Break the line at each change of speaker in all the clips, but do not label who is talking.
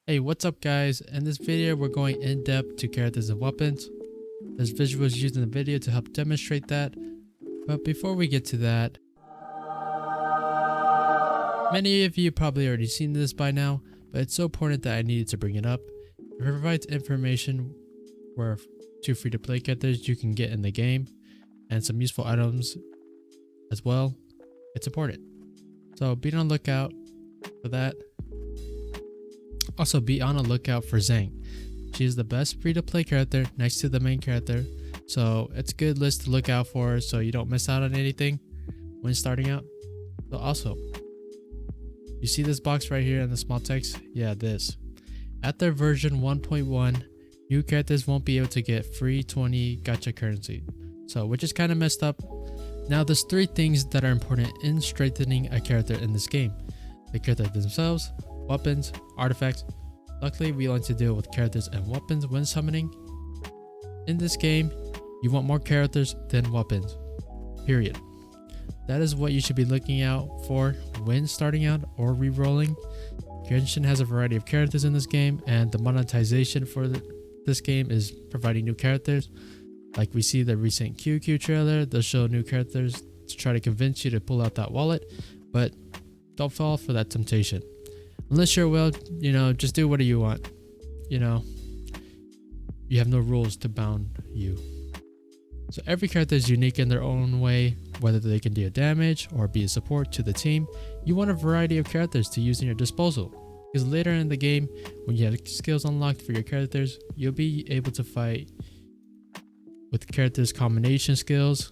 Hey, what's up guys? In this video we're going in depth to characters and weapons. There's visuals used in the video to help demonstrate that. But before we get to that, many of you probably already seen this by now, but it's so important that I needed to bring it up. It provides information where two free-to-play characters you can get in the game and some useful items as well. It's important. So be on the lookout for that. Also be on the lookout for Zeng. She is the best free-to-play character next to the main character, so it's a good list to look out for so you don't miss out on anything when starting out. So also, you see this box right here in the small text? Yeah, this. At their version 1.1, new characters won't be able to get free 20 gacha currency, so which is kind of messed up. Now there's 3 things that are important in strengthening a character in this game: the character themselves, weapons, artifacts. Luckily we like to deal with characters and weapons when summoning. In this game, you want more characters than weapons, period. That is what you should be looking out for when starting out or re-rolling. Genshin has a variety of characters in this game, and the monetization for this game is providing new characters. Like we see the recent QQ trailer, they'll show new characters to try to convince you to pull out that wallet, but don't fall for that temptation. Unless you're well, just do whatever you want. You have no rules to bound you. So every character is unique in their own way, whether they can deal damage or be a support to the team. You want a variety of characters to use in your disposal, because later in the game, when you have skills unlocked for your characters, you'll be able to fight with characters combination skills.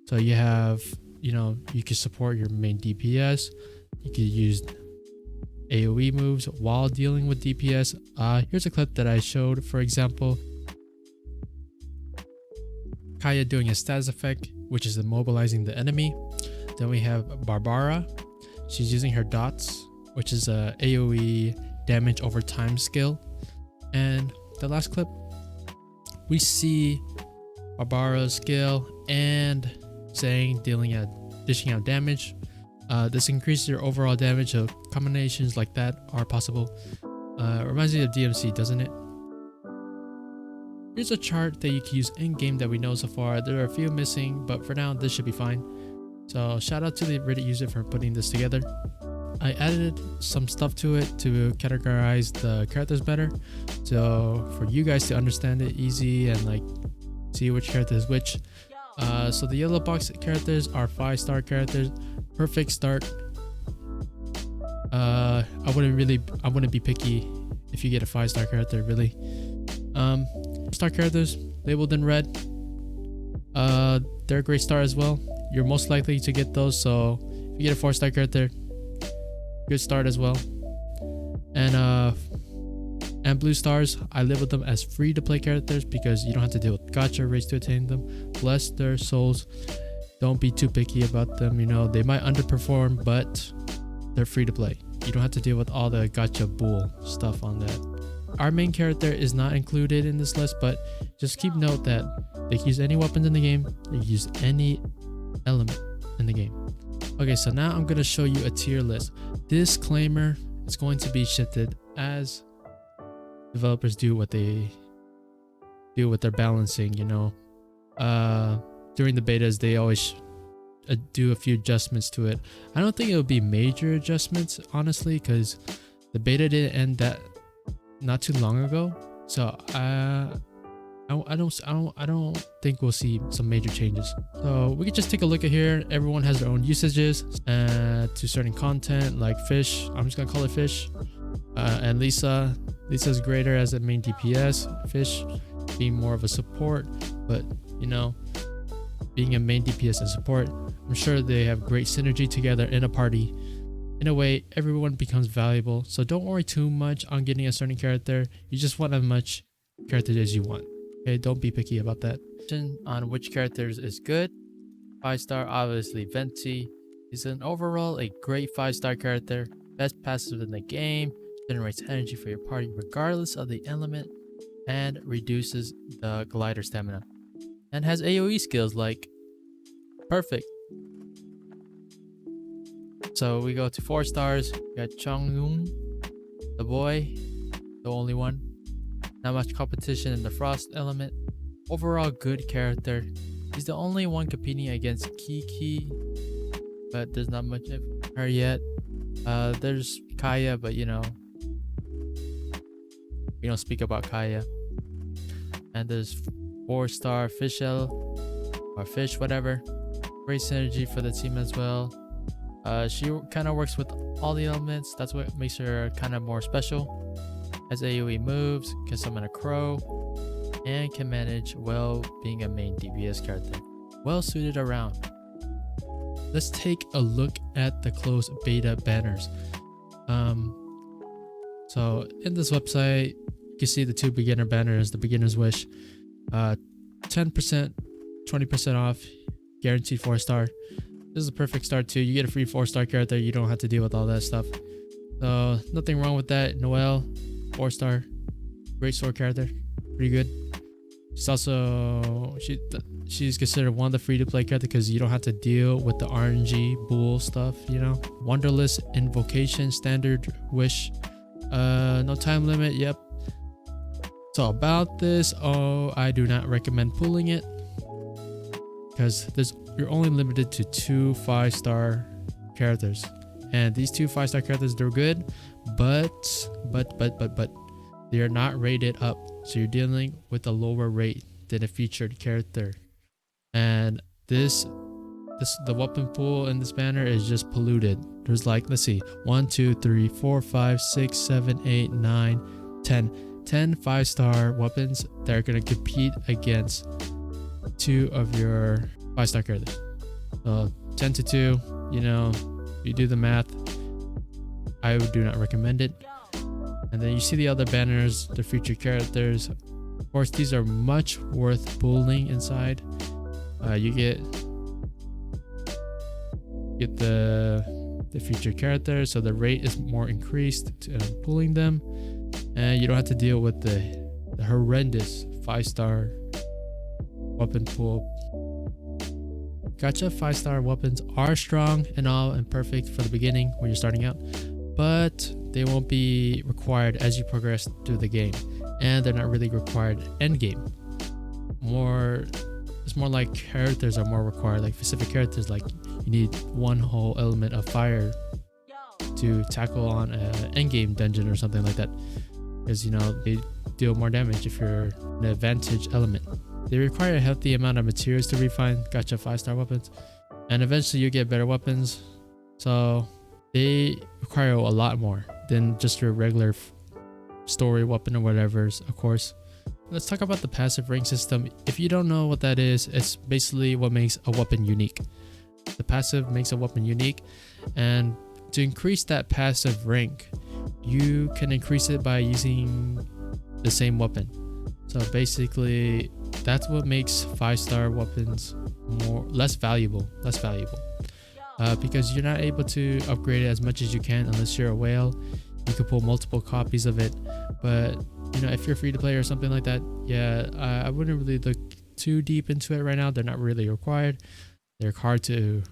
So you have, you can support your main DPS. You can use AoE moves while dealing with DPS. Here's a clip that I showed. For example, Kaya doing a status effect, which is immobilizing the enemy. Then we have Barbara. She's using her dots, which is a AoE damage over time skill. And the last clip, we see Barbara's skill and saying dishing out damage. This increases your overall damage, so combinations like that are possible. Reminds me of DMC, doesn't it? Here's a chart that you can use in-game that we know so far. There are a few missing, but for now this should be fine. So shout out to the Reddit user for putting this together. I added some stuff to it to categorize the characters better, so for you guys to understand it easy and see which character is which. So the yellow box characters are 5-star characters. Perfect start. I wouldn't be picky if you get a 5-star character, really. Star characters labeled in red, they're a great start as well. You're most likely to get those, so if you get a 4-star character, good start as well. And blue stars, I labeled them as free to play characters because you don't have to deal with gacha rates to attain them. Bless their souls, don't be too picky about them. They might underperform, but they're free to play. You don't have to deal with all the gacha bull stuff on that. Our main character is not included in this list, but just keep note that they can use any weapons in the game, they can use any element in the game. Okay, so now I'm going to show you a tier list. Disclaimer, it's going to be shifted as developers do what they do with their balancing. During the betas, they always do a few adjustments to it. I don't think it would be major adjustments, honestly, because the beta didn't end that not too long ago, so I don't think we'll see some major changes. So we can just take a look at here. Everyone has their own usages to certain content, like Fish. I'm just gonna call it Fish. And Lisa's greater as a main DPS. Fish being more of a support, but being a main DPS and support, I'm sure they have great synergy together in a party. In a way, everyone becomes valuable, so don't worry too much on getting a certain character. You just want as much character as you want. Okay, don't be picky about that. On which characters is good. 5-star, obviously Venti. He's overall a great 5-star character. Best passive in the game. Generates energy for your party regardless of the element. And reduces the glider stamina. And has AoE skills like perfect. So we go to 4 stars. We got Chongyun, the boy, the only one. Not much competition in the frost element. Overall good character. He's the only one competing against Kiki, but there's not much of her yet. There's Kaya, but you know, we don't speak about Kaya. And there's 4-star Fishel or Fish, whatever. Great synergy for the team as well. She kind of works with all the elements. That's what makes her kind of more special. Has AoE moves, can summon a crow, and can manage well being a main DPS character. Well suited around. Let's take a look at the closed beta banners. So in this website, you can see the 2 beginner banners, the beginner's wish, 10%, 20% off, guaranteed 4-star. This is a perfect start too. You get a free 4-star character. You don't have to deal with all that stuff. So nothing wrong with that. Noelle, 4-star, great sword character, pretty good. She's also she's considered one of the free-to-play characters because you don't have to deal with the RNG bull stuff, you know. Wonderless invocation, standard wish, no time limit. Yep. So about this, I do not recommend pulling it because you're only limited to 2 5-star characters, and these 2 5-star characters, they're good, but they are not rated up, so you're dealing with a lower rate than a featured character. And the weapon pool in this banner is just polluted. There's like, let's see, 1 2 3 4 5 6 7 8 9 10 5-star weapons that are going to compete against 2 of your 5-star characters. So 10 to 2, you know, you do the math. I do not recommend it. And then you see the other banners, the featured characters. Of course, these are much worth pulling inside. You get the featured characters, so the rate is more increased to pulling them, and you don't have to deal with the horrendous 5-star weapon pool. Gacha 5-star weapons are strong and all and perfect for the beginning when you're starting out, but they won't be required as you progress through the game, and they're not really required end game. It's more like characters are more required, like specific characters, like you need one whole element of fire to tackle on an end game dungeon or something like that, because you know they deal more damage if you're an advantage element. They require a healthy amount of materials to refine gacha 5-star weapons, and eventually you get better weapons, so they require a lot more than just your regular story weapon or whatever's, of course. Let's talk about the passive rank system. If you don't know what that is, it's basically what makes a weapon unique. The passive makes a weapon unique, and to increase that passive rank, you can increase it by using the same weapon. So basically, that's what makes 5-star weapons less valuable, because you're not able to upgrade it as much as you can unless you're a whale. You could pull multiple copies of it, but you know, if you're free to play or something like that, yeah, I wouldn't really look too deep into it right now. They're not really required. They're hard to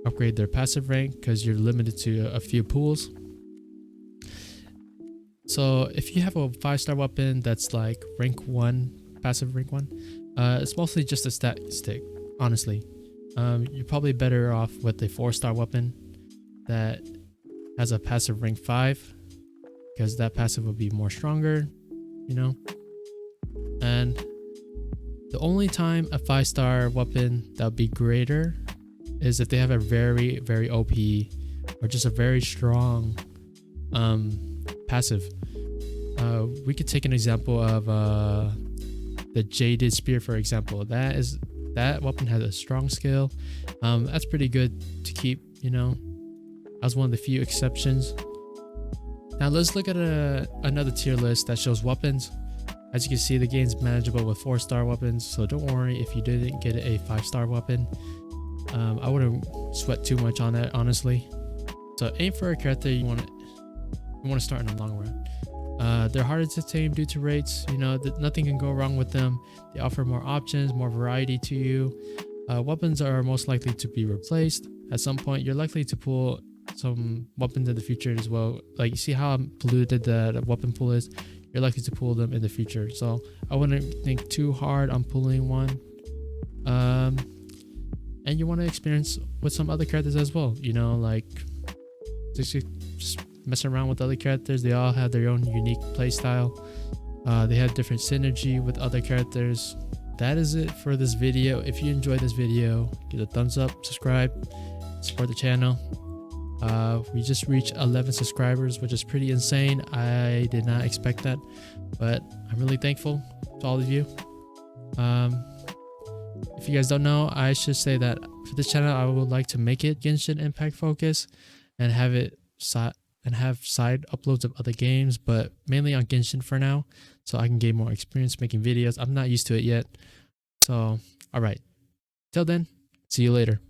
upgrade their passive rank because you're limited to a few pools. So if you have a 5-star weapon that's like rank 1, passive rank 1, it's mostly just a stat stick, honestly. You're probably better off with a 4-star weapon that has a passive rank 5, because that passive will be more stronger, you know. And the only time a 5-star weapon that would be greater is if they have a very, very OP or just a very strong passive. We could take an example of the Jaded Spear, for example. That weapon has a strong skill. That's pretty good to keep, you know. That was one of the few exceptions. Now let's look at another tier list that shows weapons. As you can see, the game's manageable with 4-star weapons, so don't worry if you didn't get a 5-star weapon. I wouldn't sweat too much on it, honestly. So aim for a character you want to start in the long run. They're harder to tame due to rates. You know, nothing can go wrong with them. They offer more options, more variety to you. Weapons are most likely to be replaced. At some point, you're likely to pull some weapons in the future as well. Like, you see how polluted the weapon pool is? You're likely to pull them in the future. So I wouldn't think too hard on pulling one. And you want to experience with some other characters as well. You know, like just mess around with other characters. They all have their own unique play style. They have different synergy with other characters. That is it for this video. If you enjoyed this video, give it a thumbs up, subscribe, support the channel. We just reached 11 subscribers, which is pretty insane. I did not expect that, but I'm really thankful to all of you. If you guys don't know, I should say that for this channel, I would like to make it Genshin Impact focus and have it have side uploads of other games, but mainly on Genshin for now, so I can gain more experience making videos. I'm not used to it yet. So, all right. Till then, see you later.